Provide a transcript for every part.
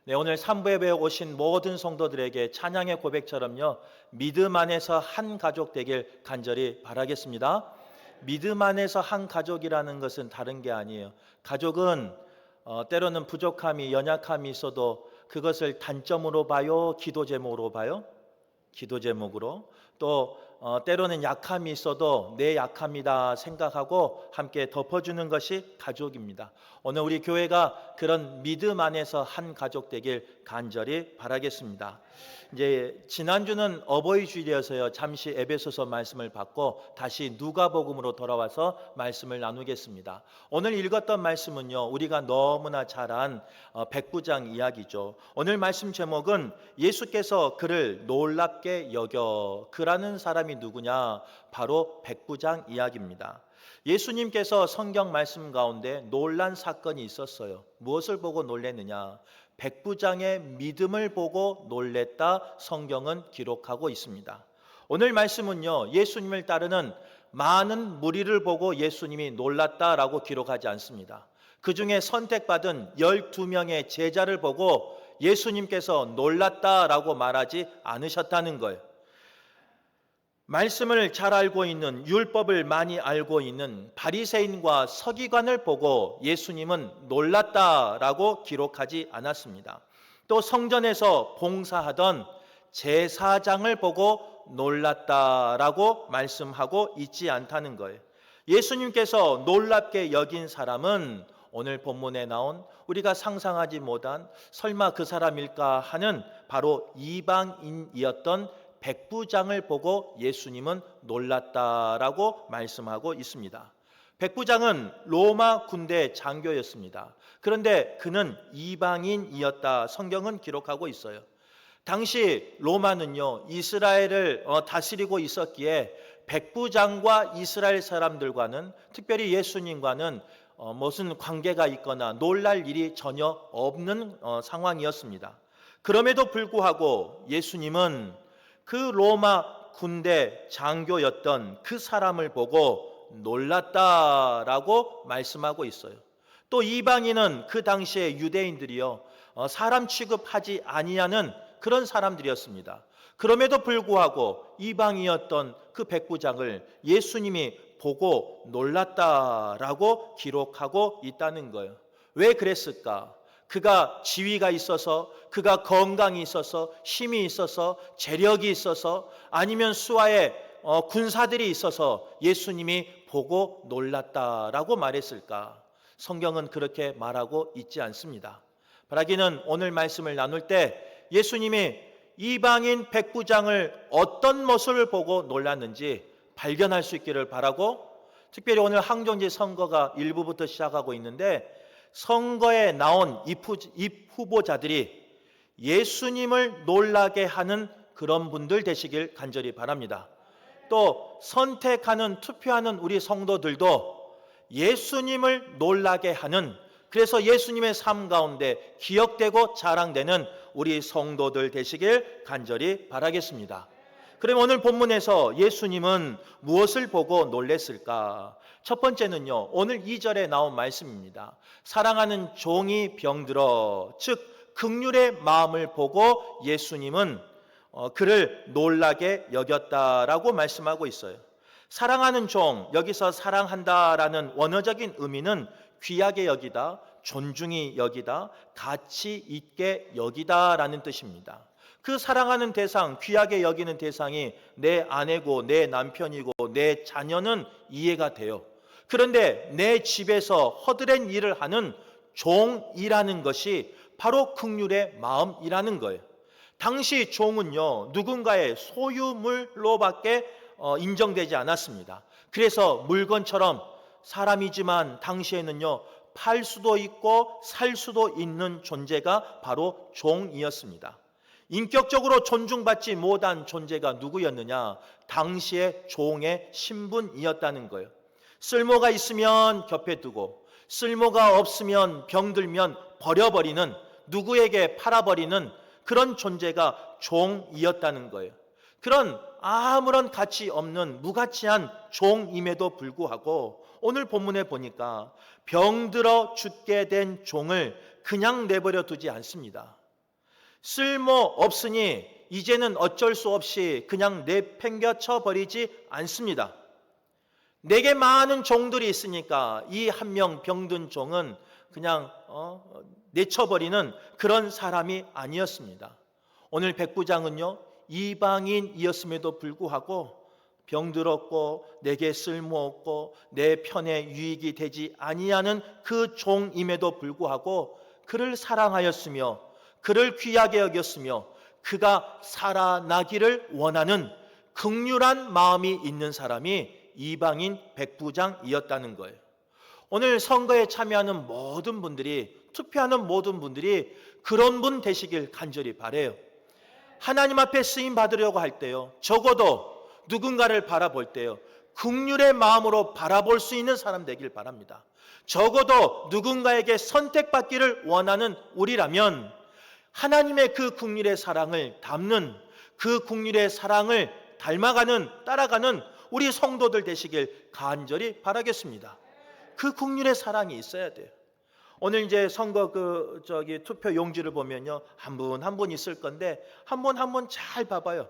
네, 오늘 3부 예배에 오신 모든 성도들에게 찬양의 고백처럼요, 믿음 안에서 한 가족 되길 간절히 바라겠습니다. 믿음 안에서 한 가족이라는 것은 다른 게 아니에요. 가족은 때로는 부족함이, 연약함이 있어도 그것을 단점으로 봐요, 기도 제목으로 봐요? 기도 제목으로. 또 때로는 약함이 있어도 내 약함이다 생각하고 함께 덮어주는 것이 가족입니다. 오늘 우리 교회가 그런 믿음 안에서 한 가족 되길 간절히 바라겠습니다. 이제 지난주는 어버이 주일이어서요, 잠시 에베소서 말씀을 받고 다시 누가복음으로 돌아와서 말씀을 나누겠습니다. 오늘 읽었던 말씀은요, 우리가 너무나 잘 안 백부장 이야기죠. 오늘 말씀 제목은 예수께서 그를 놀랍게 여겨. 그라는 사람이 누구냐? 바로 백부장 이야기입니다. 예수님께서 성경 말씀 가운데 놀란 사건이 있었어요. 무엇을 보고 놀랐느냐? 백부장의 믿음을 보고 놀랬다, 성경은 기록하고 있습니다. 오늘 말씀은요, 예수님을 따르는 많은 무리를 보고 예수님이 놀랐다라고 기록하지 않습니다. 그 중에 선택받은 12명의 제자를 보고 예수님께서 놀랐다라고 말하지 않으셨다는 거예요. 말씀을 잘 알고 있는, 율법을 많이 알고 있는 바리새인과 서기관을 보고 예수님은 놀랐다라고 기록하지 않았습니다. 또 성전에서 봉사하던 제사장을 보고 놀랐다라고 말씀하고 있지 않다는 거예요. 예수님께서 놀랍게 여긴 사람은 오늘 본문에 나온 우리가 상상하지 못한, 설마 그 사람일까 하는 바로 이방인이었던 백부장을 보고 예수님은 놀랐다라고 말씀하고 있습니다. 백부장은 로마 군대 장교였습니다. 그런데 그는 이방인이었다, 성경은 기록하고 있어요. 당시 로마는요, 이스라엘을 다스리고 있었기에 백부장과 이스라엘 사람들과는, 특별히 예수님과는 무슨 관계가 있거나 놀랄 일이 전혀 없는 상황이었습니다. 그럼에도 불구하고 예수님은 그 로마 군대 장교였던 그 사람을 보고 놀랐다라고 말씀하고 있어요. 또 이방인은 그 당시에 유대인들이요, 사람 취급하지 아니하는 그런 사람들이었습니다. 그럼에도 불구하고 이방이었던 그 백부장을 예수님이 보고 놀랐다라고 기록하고 있다는 거예요. 왜 그랬을까? 그가 지위가 있어서, 그가 건강이 있어서, 힘이 있어서, 재력이 있어서, 아니면 수하의 군사들이 있어서 예수님이 보고 놀랐다라고 말했을까? 성경은 그렇게 말하고 있지 않습니다. 바라기는 오늘 말씀을 나눌 때 예수님이 이방인 백부장을 어떤 모습을 보고 놀랐는지 발견할 수 있기를 바라고, 특별히 오늘 항정제 선거가 일부부터 시작하고 있는데 선거에 나온 입 후보자들이 예수님을 놀라게 하는 그런 분들 되시길 간절히 바랍니다. 또 선택하는, 투표하는 우리 성도들도 예수님을 놀라게 하는, 그래서 예수님의 삶 가운데 기억되고 자랑되는 우리 성도들 되시길 간절히 바라겠습니다. 그럼 오늘 본문에서 예수님은 무엇을 보고 놀랬을까? 첫 번째는요, 오늘 2절에 나온 말씀입니다. 사랑하는 종이 병들어, 즉 긍휼의 마음을 보고 예수님은 그를 놀라게 여겼다라고 말씀하고 있어요. 사랑하는 종, 여기서 사랑한다라는 원어적인 의미는 귀하게 여기다, 존중히 여기다, 가치 있게 여기다라는 뜻입니다. 그 사랑하는 대상, 귀하게 여기는 대상이 내 아내고 내 남편이고 내 자녀는 이해가 돼요. 그런데 내 집에서 허드렛 일을 하는 종이라는 것이 바로 긍휼의 마음이라는 거예요. 당시 종은요, 누군가의 소유물로밖에 인정되지 않았습니다. 그래서 물건처럼 사람이지만 당시에는요, 팔 수도 있고 살 수도 있는 존재가 바로 종이었습니다. 인격적으로 존중받지 못한 존재가 누구였느냐? 당시의 종의 신분이었다는 거예요. 쓸모가 있으면 곁에 두고 쓸모가 없으면 병들면 버려버리는, 누구에게 팔아버리는 그런 존재가 종이었다는 거예요. 그런 아무런 가치 없는 무가치한 종임에도 불구하고 오늘 본문에 보니까 병들어 죽게 된 종을 그냥 내버려 두지 않습니다. 쓸모 없으니 이제는 어쩔 수 없이 그냥 내팽겨쳐 버리지 않습니다. 내게 많은 종들이 있으니까 이 한 명 병든 종은 그냥 내쳐버리는 그런 사람이 아니었습니다. 오늘 백부장은요, 이방인이었음에도 불구하고 병들었고 내게 쓸모없고 내 편에 유익이 되지 아니하는 그 종임에도 불구하고 그를 사랑하였으며 그를 귀하게 여겼으며 그가 살아나기를 원하는 긍휼한 마음이 있는 사람이 이방인 백부장이었다는 거예요. 오늘 선거에 참여하는 모든 분들이, 투표하는 모든 분들이 그런 분 되시길 간절히 바라요. 하나님 앞에 쓰임 받으려고 할 때요, 적어도 누군가를 바라볼 때요, 긍휼의 마음으로 바라볼 수 있는 사람 되길 바랍니다. 적어도 누군가에게 선택받기를 원하는 우리라면 하나님의 그 긍휼의 사랑을 담는, 그 긍휼의 사랑을 닮아가는, 따라가는 우리 성도들 되시길 간절히 바라겠습니다. 그 긍휼의 사랑이 있어야 돼요. 오늘 이제 선거 투표 용지를 보면요, 한 분 한 분 있을 건데 한 분 한 분 잘 봐봐요.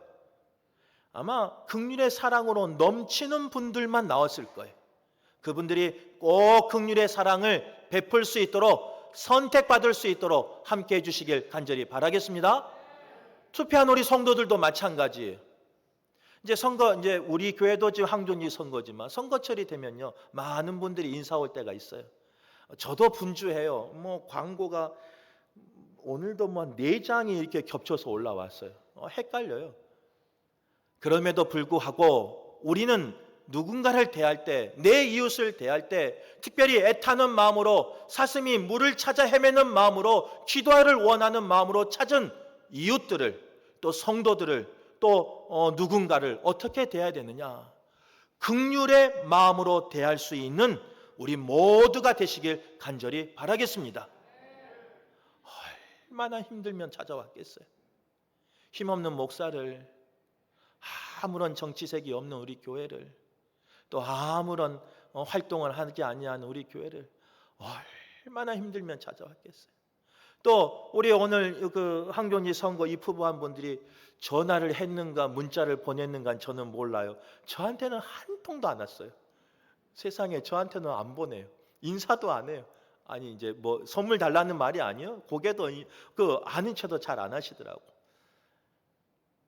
아마 긍휼의 사랑으로 넘치는 분들만 나왔을 거예요. 그분들이 꼭 긍휼의 사랑을 베풀 수 있도록, 선택받을 수 있도록 함께 해주시길 간절히 바라겠습니다. 투표한 우리 성도들도 마찬가지예요. 이제 우리 교회도 지금 항존지 선거지만 선거철이 되면요, 많은 분들이 인사 올 때가 있어요. 저도 분주해요. 광고가 오늘도 4장이 이렇게 겹쳐서 올라왔어요. 헷갈려요. 그럼에도 불구하고 우리는 누군가를 대할 때, 내 이웃을 대할 때 특별히 애타는 마음으로, 사슴이 물을 찾아 헤매는 마음으로, 기도를 원하는 마음으로 찾은 이웃들을, 또 성도들을, 또 누군가를 어떻게 대해야 되느냐, 긍휼의 마음으로 대할 수 있는 우리 모두가 되시길 간절히 바라겠습니다. 얼마나 힘들면 찾아왔겠어요. 힘없는 목사를, 아무런 정치색이 없는 우리 교회를, 또 아무런 활동을 하지 아니하는 우리 교회를 얼마나 힘들면 찾아왔겠어요. 또 우리 오늘 항존지 선거 입후보한 분들이 전화를 했는가 문자를 보냈는가 저는 몰라요. 저한테는 한 통도 안 왔어요. 세상에, 저한테는 안 보내요. 인사도 안 해요. 아니 이제 선물 달라는 말이 아니에요. 고개도 아는 척도 잘 안 하시더라고.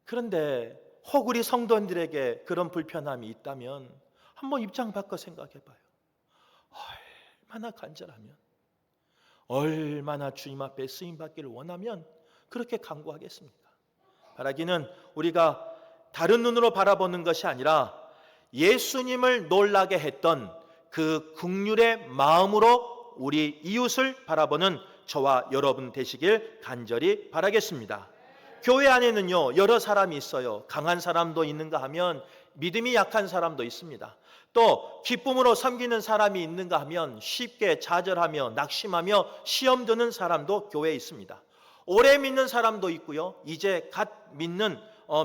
그런데 혹 우리 성도들에게 그런 불편함이 있다면 한번 입장 바꿔 생각해 봐요. 얼마나 간절하면, 얼마나 주님 앞에 쓰임 받기를 원하면 그렇게 간구하겠습니까? 바라기는 우리가 다른 눈으로 바라보는 것이 아니라 예수님을 놀라게 했던 그 긍휼의 마음으로 우리 이웃을 바라보는 저와 여러분 되시길 간절히 바라겠습니다. 교회 안에는요, 여러 사람이 있어요. 강한 사람도 있는가 하면 믿음이 약한 사람도 있습니다. 또 기쁨으로 섬기는 사람이 있는가 하면 쉽게 좌절하며 낙심하며 시험 드는 사람도 교회에 있습니다. 오래 믿는 사람도 있고요, 이제 갓 믿는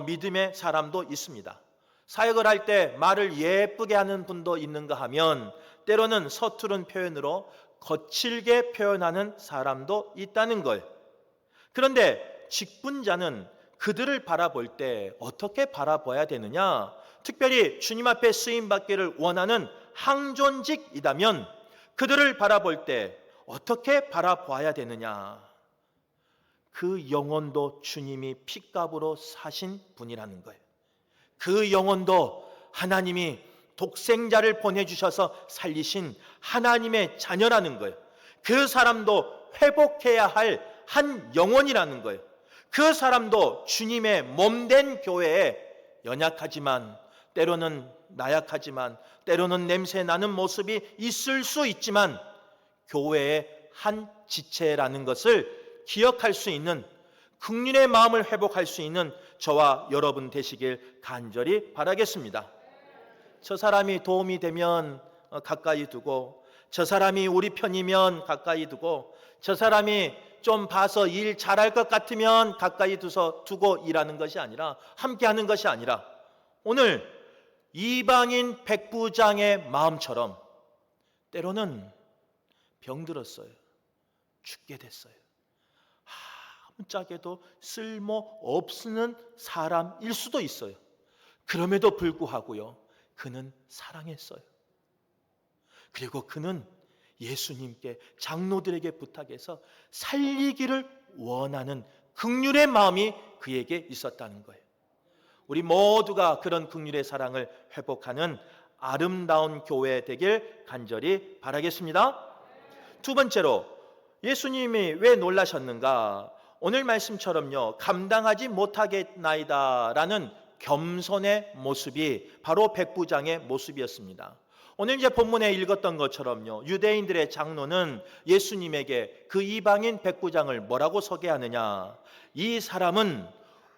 믿음의 사람도 있습니다. 사역을 할 때 말을 예쁘게 하는 분도 있는가 하면 때로는 서투른 표현으로 거칠게 표현하는 사람도 있다는 거예요. 그런데 직분자는 그들을 바라볼 때 어떻게 바라봐야 되느냐? 특별히 주님 앞에 쓰임받기를 원하는 항존직이라면 그들을 바라볼 때 어떻게 바라봐야 되느냐? 그 영혼도 주님이 핏값으로 사신 분이라는 거예요. 그 영혼도 하나님이 독생자를 보내주셔서 살리신 하나님의 자녀라는 거예요. 그 사람도 회복해야 할 한 영혼이라는 거예요. 그 사람도 주님의 몸된 교회에 연약하지만, 때로는 나약하지만, 때로는 냄새 나는 모습이 있을 수 있지만 교회의 한 지체라는 것을 기억할 수 있는, 긍휼의 마음을 회복할 수 있는 저와 여러분 되시길 간절히 바라겠습니다. 저 사람이 도움이 되면 가까이 두고, 저 사람이 우리 편이면 가까이 두고, 저 사람이 좀 봐서 일 잘할 것 같으면 가까이 두고 일하는 것이 아니라, 함께하는 것이 아니라, 오늘 이방인 백부장의 마음처럼 때로는 병들었어요. 죽게 됐어요. 아무짝에도 쓸모 없는 사람일 수도 있어요. 그럼에도 불구하고요, 그는 사랑했어요. 그리고 그는 예수님께, 장로들에게 부탁해서 살리기를 원하는 긍휼의 마음이 그에게 있었다는 거예요. 우리 모두가 그런 긍휼의 사랑을 회복하는 아름다운 교회 되길 간절히 바라겠습니다. 두 번째로, 예수님이 왜 놀라셨는가? 오늘 말씀처럼요, 감당하지 못하겠나이다 라는 겸손의 모습이 바로 백부장의 모습이었습니다. 오늘 이제 본문에 읽었던 것처럼요, 유대인들의 장로는 예수님에게 그 이방인 백부장을 뭐라고 소개하느냐? 이 사람은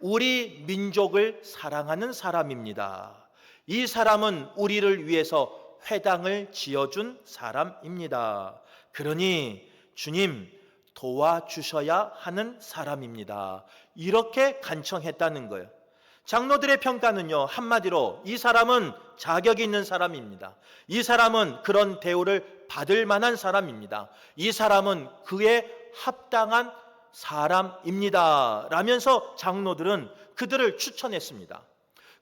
우리 민족을 사랑하는 사람입니다. 이 사람은 우리를 위해서 회당을 지어준 사람입니다. 그러니 주님 도와주셔야 하는 사람입니다. 이렇게 간청했다는 거예요. 장로들의 평가는요, 한마디로 이 사람은 자격이 있는 사람입니다. 이 사람은 그런 대우를 받을 만한 사람입니다. 이 사람은 그에 합당한 사람입니다 라면서 장로들은 그들을 추천했습니다.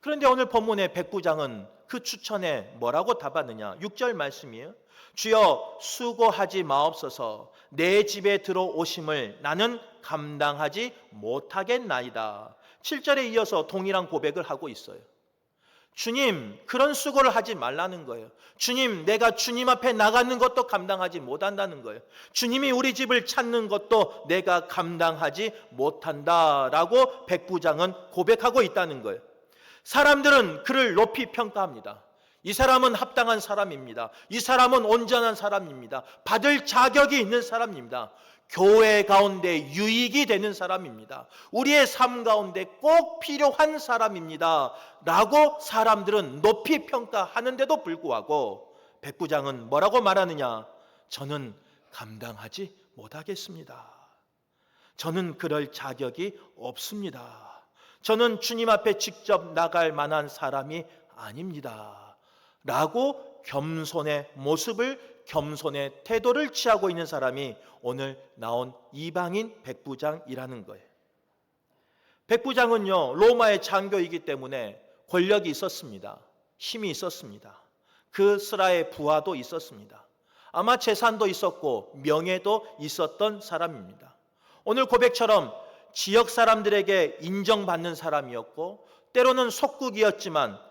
그런데 오늘 본문의 백부장은 그 추천에 뭐라고 답하느냐? 6절 말씀이에요. 주여 수고하지 마옵소서. 내 집에 들어오심을 나는 감당하지 못하겠나이다. 7절에 이어서 동일한 고백을 하고 있어요. 주님, 그런 수고를 하지 말라는 거예요. 주님, 내가 주님 앞에 나가는 것도 감당하지 못한다는 거예요. 주님이 우리 집을 찾는 것도 내가 감당하지 못한다라고 백부장은 고백하고 있다는 거예요. 사람들은 그를 높이 평가합니다. 이 사람은 합당한 사람입니다. 이 사람은 온전한 사람입니다. 받을 자격이 있는 사람입니다. 교회 가운데 유익이 되는 사람입니다. 우리의 삶 가운데 꼭 필요한 사람입니다 라고 사람들은 높이 평가하는데도 불구하고 백부장은 뭐라고 말하느냐? 저는 감당하지 못하겠습니다. 저는 그럴 자격이 없습니다. 저는 주님 앞에 직접 나갈 만한 사람이 아닙니다 라고 겸손의 모습을, 겸손의 태도를 취하고 있는 사람이 오늘 나온 이방인 백부장이라는 거예요. 백부장은요, 로마의 장교이기 때문에 권력이 있었습니다. 힘이 있었습니다. 그 스라의 부하도 있었습니다. 아마 재산도 있었고 명예도 있었던 사람입니다. 오늘 고백처럼 지역 사람들에게 인정받는 사람이었고 때로는 속국이었지만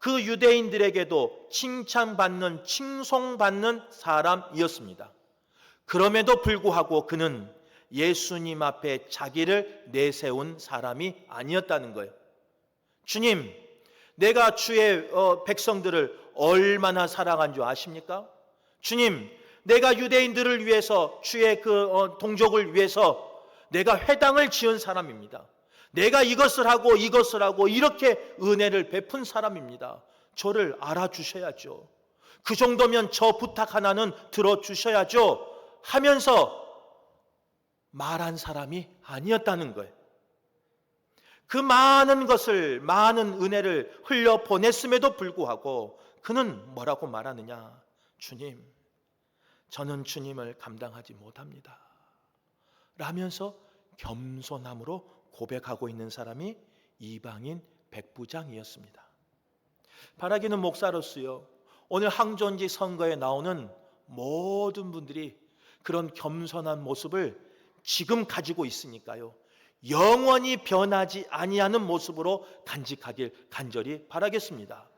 그 유대인들에게도 칭찬받는, 칭송받는 사람이었습니다. 그럼에도 불구하고 그는 예수님 앞에 자기를 내세운 사람이 아니었다는 거예요. 주님, 내가 주의 백성들을 얼마나 사랑한 줄 아십니까? 주님, 내가 유대인들을 위해서, 주의 그 동족을 위해서 내가 회당을 지은 사람입니다. 내가 이것을 하고 이것을 하고 이렇게 은혜를 베푼 사람입니다. 저를 알아주셔야죠. 그 정도면 저 부탁 하나는 들어주셔야죠 하면서 말한 사람이 아니었다는 거예요. 그 많은 것을, 많은 은혜를 흘려보냈음에도 불구하고 그는 뭐라고 말하느냐? 주님, 저는 주님을 감당하지 못합니다 라면서 겸손함으로 고백하고 있는 사람이 이방인 백부장이었습니다. 바라기는 목사로서요, 오늘 항존지 선거에 나오는 모든 분들이 그런 겸손한 모습을 지금 가지고 있으니까요, 영원히 변하지 아니하는 모습으로 간직하길 간절히 바라겠습니다.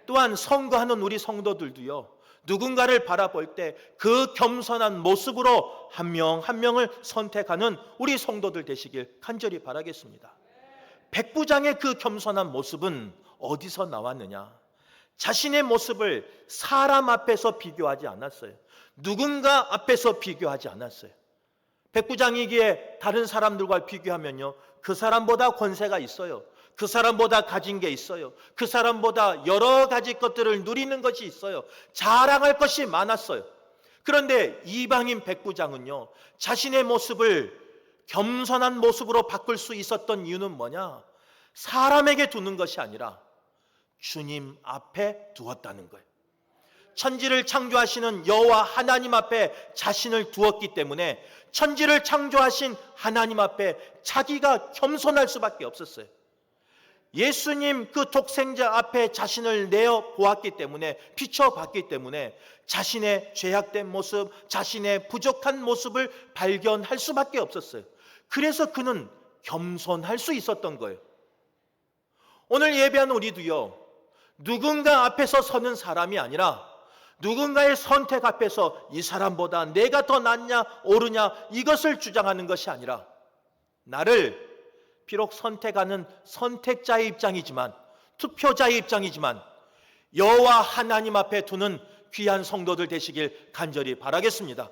또한 선거하는 우리 성도들도요, 누군가를 바라볼 때 그 겸손한 모습으로 한 명 한 명을 선택하는 우리 성도들 되시길 간절히 바라겠습니다. 백부장의 그 겸손한 모습은 어디서 나왔느냐? 자신의 모습을 사람 앞에서 비교하지 않았어요. 누군가 앞에서 비교하지 않았어요. 백부장이기에 다른 사람들과 비교하면요, 그 사람보다 권세가 있어요. 그 사람보다 가진 게 있어요. 그 사람보다 여러 가지 것들을 누리는 것이 있어요. 자랑할 것이 많았어요. 그런데 이방인 백부장은요, 자신의 모습을 겸손한 모습으로 바꿀 수 있었던 이유는 뭐냐? 사람에게 두는 것이 아니라 주님 앞에 두었다는 거예요. 천지를 창조하시는 여호와 하나님 앞에 자신을 두었기 때문에 천지를 창조하신 하나님 앞에 자기가 겸손할 수밖에 없었어요. 예수님 그 독생자 앞에 자신을 내어 보았기 때문에, 비춰봤기 때문에 자신의 죄악된 모습, 자신의 부족한 모습을 발견할 수밖에 없었어요. 그래서 그는 겸손할 수 있었던 거예요. 오늘 예배하는 우리도요, 누군가 앞에서 서는 사람이 아니라 누군가의 선택 앞에서 이 사람보다 내가 더 낫냐 옳으냐 이것을 주장하는 것이 아니라, 나를 비록 선택하는 선택자의 입장이지만, 투표자의 입장이지만 여호와 하나님 앞에 두는 귀한 성도들 되시길 간절히 바라겠습니다.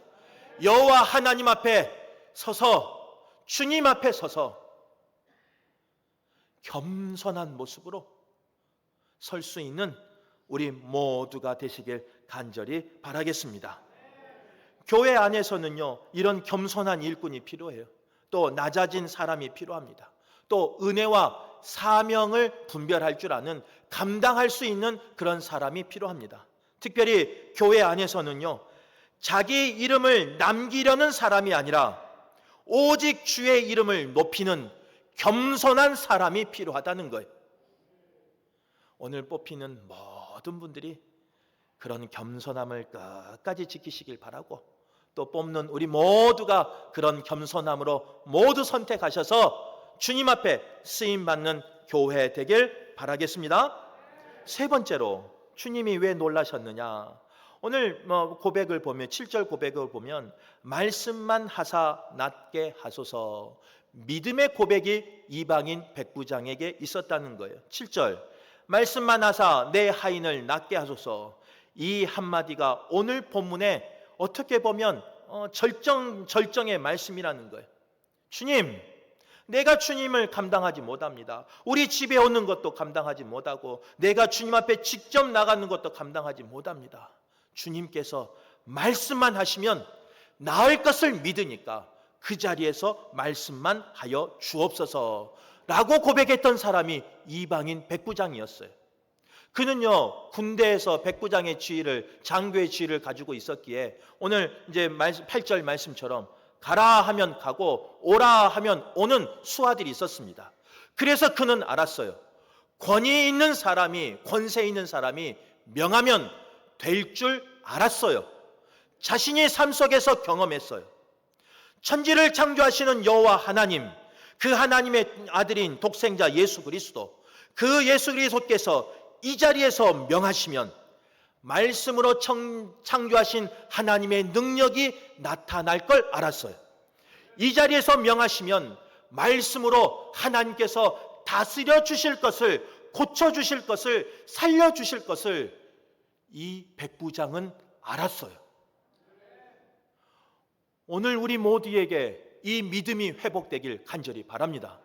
여호와 하나님 앞에 서서, 주님 앞에 서서 겸손한 모습으로 설 수 있는 우리 모두가 되시길 간절히 바라겠습니다. 교회 안에서는요, 이런 겸손한 일꾼이 필요해요. 또 낮아진 사람이 필요합니다. 또 은혜와 사명을 분별할 줄 아는, 감당할 수 있는 그런 사람이 필요합니다. 특별히 교회 안에서는요, 자기 이름을 남기려는 사람이 아니라 오직 주의 이름을 높이는 겸손한 사람이 필요하다는 거예요. 오늘 뽑히는 모든 분들이 그런 겸손함을 끝까지 지키시길 바라고, 또 뽑는 우리 모두가 그런 겸손함으로 모두 선택하셔서 주님 앞에 쓰임받는 교회 되길 바라겠습니다. 세 번째로, 주님이 왜 놀라셨느냐? 오늘 고백을 보면, 7절 고백을 보면 말씀만 하사 낫게 하소서, 믿음의 고백이 이방인 백부장에게 있었다는 거예요. 7절, 말씀만 하사 내 하인을 낫게 하소서. 이 한마디가 오늘 본문에 어떻게 보면 절정의 말씀이라는 거예요. 주님, 내가 주님을 감당하지 못합니다. 우리 집에 오는 것도 감당하지 못하고, 내가 주님 앞에 직접 나가는 것도 감당하지 못합니다. 주님께서 말씀만 하시면 나을 것을 믿으니까 그 자리에서 말씀만 하여 주옵소서 라고 고백했던 사람이 이방인 백부장이었어요. 그는요, 군대에서 백부장의 지위를, 장교의 지위를 가지고 있었기에 오늘 이제 8절 말씀처럼 가라 하면 가고 오라 하면 오는 수하들이 있었습니다. 그래서 그는 알았어요. 권위 있는 사람이, 권세 있는 사람이 명하면 될 줄 알았어요. 자신이 삶 속에서 경험했어요. 천지를 창조하시는 여호와 하나님, 그 하나님의 아들인 독생자 예수 그리스도, 그 예수 그리스도께서 이 자리에서 명하시면 말씀으로 창조하신 하나님의 능력이 나타날 걸 알았어요. 이 자리에서 명하시면 말씀으로 하나님께서 다스려 주실 것을, 고쳐 주실 것을, 살려 주실 것을 이 백부장은 알았어요. 오늘 우리 모두에게 이 믿음이 회복되길 간절히 바랍니다.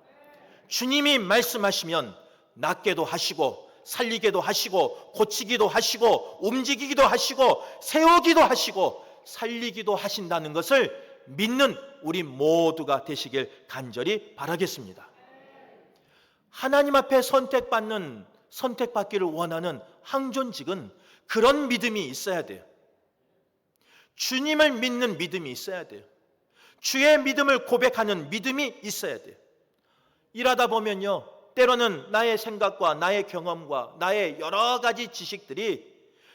주님이 말씀하시면 낫게도 하시고, 살리게도 하시고, 고치기도 하시고, 움직이기도 하시고, 세우기도 하시고, 살리기도 하신다는 것을 믿는 우리 모두가 되시길 간절히 바라겠습니다. 하나님 앞에 선택받기를 원하는 항존직은 그런 믿음이 있어야 돼요. 주님을 믿는 믿음이 있어야 돼요. 주의 믿음을 고백하는 믿음이 있어야 돼요. 일하다 보면요, 때로는 나의 생각과 나의 경험과 나의 여러 가지 지식들이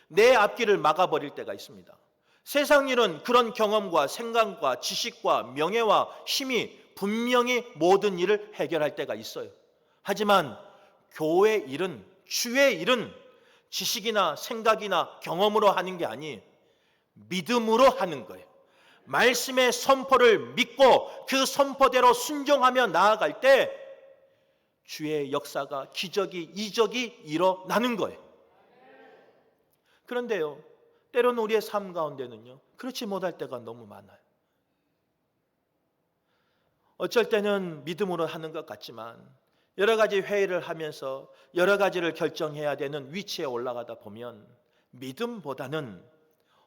내 앞길을 막아버릴 때가 있습니다. 세상 일은 그런 경험과 생각과 지식과 명예와 힘이 분명히 모든 일을 해결할 때가 있어요. 하지만 교회 일은, 주의 일은 지식이나 생각이나 경험으로 하는 게 아니 믿음으로 하는 거예요. 말씀의 선포를 믿고 그 선포대로 순종하며 나아갈 때 주의 역사가, 기적이, 이적이 일어나는 거예요. 그런데요, 때로는 우리의 삶 가운데는요, 그렇지 못할 때가 너무 많아요. 어쩔 때는 믿음으로 하는 것 같지만 여러 가지 회의를 하면서 여러 가지를 결정해야 되는 위치에 올라가다 보면 믿음보다는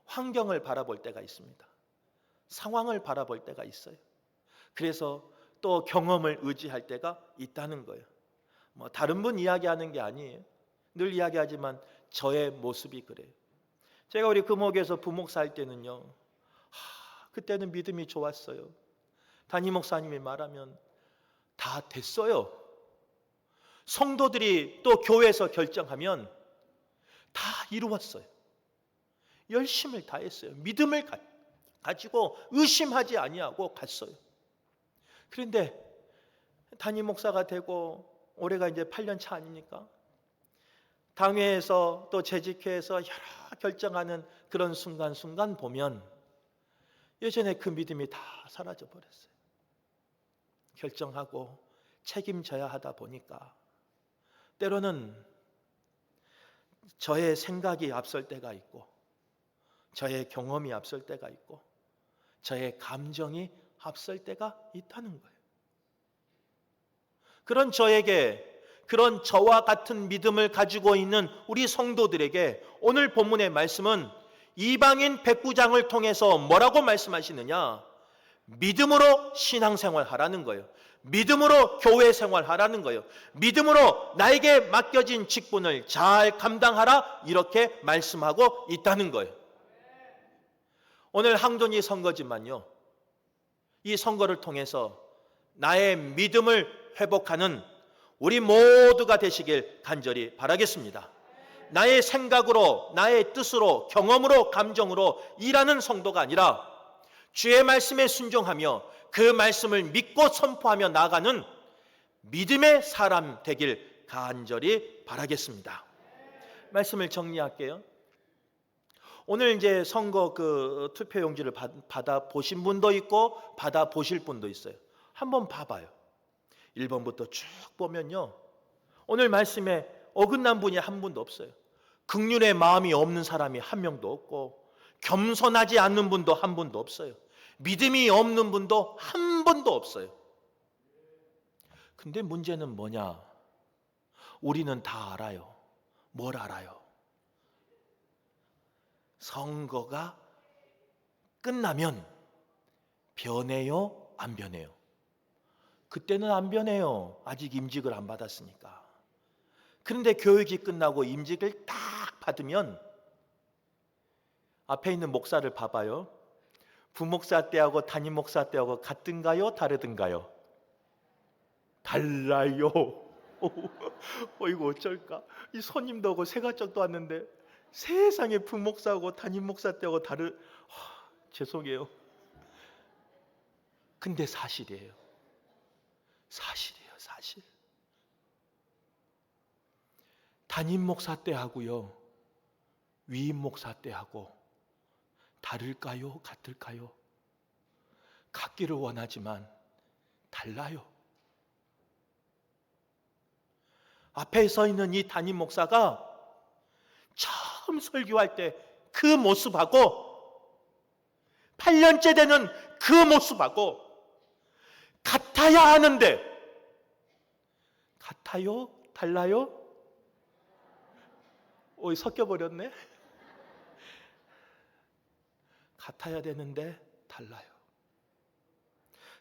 환경을 바라볼 때가 있습니다. 상황을 바라볼 때가 있어요. 그래서 또 경험을 의지할 때가 있다는 거예요. 다른 분 이야기하는 게 아니에요. 늘 이야기하지만 저의 모습이 그래요. 제가 우리 금옥에서 부목사 할 때는요, 그때는 믿음이 좋았어요. 담임 목사님이 말하면 다 됐어요. 성도들이 또 교회에서 결정하면 다 이루었어요. 열심을 다했어요. 믿음을 가지고 의심하지 아니하고 갔어요. 그런데 담임 목사가 되고 올해가 이제 8년 차 아닙니까? 당회에서 또 재직회에서 여러 결정하는 그런 순간순간 보면 예전에 그 믿음이 다 사라져 버렸어요. 결정하고 책임져야 하다 보니까 때로는 저의 생각이 앞설 때가 있고, 저의 경험이 앞설 때가 있고, 저의 감정이 앞설 때가 있다는 거예요. 그런 저에게, 그런 저와 같은 믿음을 가지고 있는 우리 성도들에게 오늘 본문의 말씀은 이방인 백부장을 통해서 뭐라고 말씀하시느냐? 믿음으로 신앙생활 하라는 거예요. 믿음으로 교회 생활 하라는 거예요. 믿음으로 나에게 맡겨진 직분을 잘 감당하라, 이렇게 말씀하고 있다는 거예요. 오늘 항전이 선거지만요, 이 선거를 통해서 나의 믿음을 회복하는 우리 모두가 되시길 간절히 바라겠습니다. 나의 생각으로, 나의 뜻으로, 경험으로, 감정으로 일하는 성도가 아니라 주의 말씀에 순종하며 그 말씀을 믿고 선포하며 나아가는 믿음의 사람 되길 간절히 바라겠습니다. 말씀을 정리할게요. 오늘 이제 선거 그 투표용지를 받아 보신 분도 있고 받아 보실 분도 있어요. 한번 봐봐요. 1번부터 쭉 보면요, 오늘 말씀에 어긋난 분이 한 분도 없어요. 긍휼의 마음이 없는 사람이 한 명도 없고, 겸손하지 않는 분도 한 분도 없어요. 믿음이 없는 분도 한 분도 없어요. 근데 문제는 뭐냐? 우리는 다 알아요. 뭘 알아요? 선거가 끝나면 변해요? 안 변해요? 그때는 안 변해요. 아직 임직을 안 받았으니까. 그런데 교육이 끝나고 임직을 딱 받으면 앞에 있는 목사를 봐봐요. 부목사 때하고 담임 목사 때하고 같은가요? 다르든가요? 달라요. 이거 어쩔까? 이 손님도 오고 새가족도 왔는데 세상에 부목사하고 담임 목사 때하고 죄송해요. 근데 사실이에요. 사실이에요, 사실. 담임 목사 때하고요, 위임 목사 때하고 다를까요? 같을까요? 같기를 원하지만 달라요. 앞에 서 있는 이 담임 목사가 처음 설교할 때 그 모습하고 8년째 되는 그 모습하고 같아야 하는데 같아요? 달라요? 섞여버렸네. 같아야 되는데 달라요.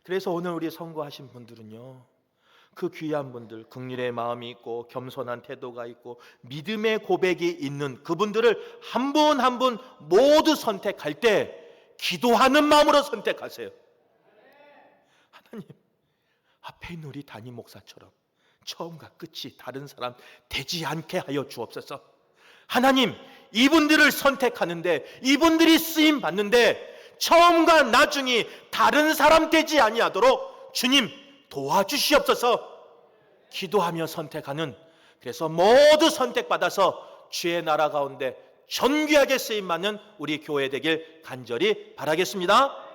그래서 오늘 우리 선거하신 분들은요, 그 귀한 분들, 긍휼의 마음이 있고 겸손한 태도가 있고 믿음의 고백이 있는 그분들을 한 분 한 분 모두 선택할 때 기도하는 마음으로 선택하세요. 하나님, 앞에 있는 우리 담임 목사처럼 처음과 끝이 다른 사람 되지 않게 하여 주옵소서. 하나님, 이분들을 선택하는데, 이분들이 쓰임 받는데 처음과 나중이 다른 사람 되지 아니하도록 주님 도와주시옵소서. 기도하며 선택하는, 그래서 모두 선택받아서 주의 나라 가운데 존귀하게 쓰임 받는 우리 교회 되길 간절히 바라겠습니다.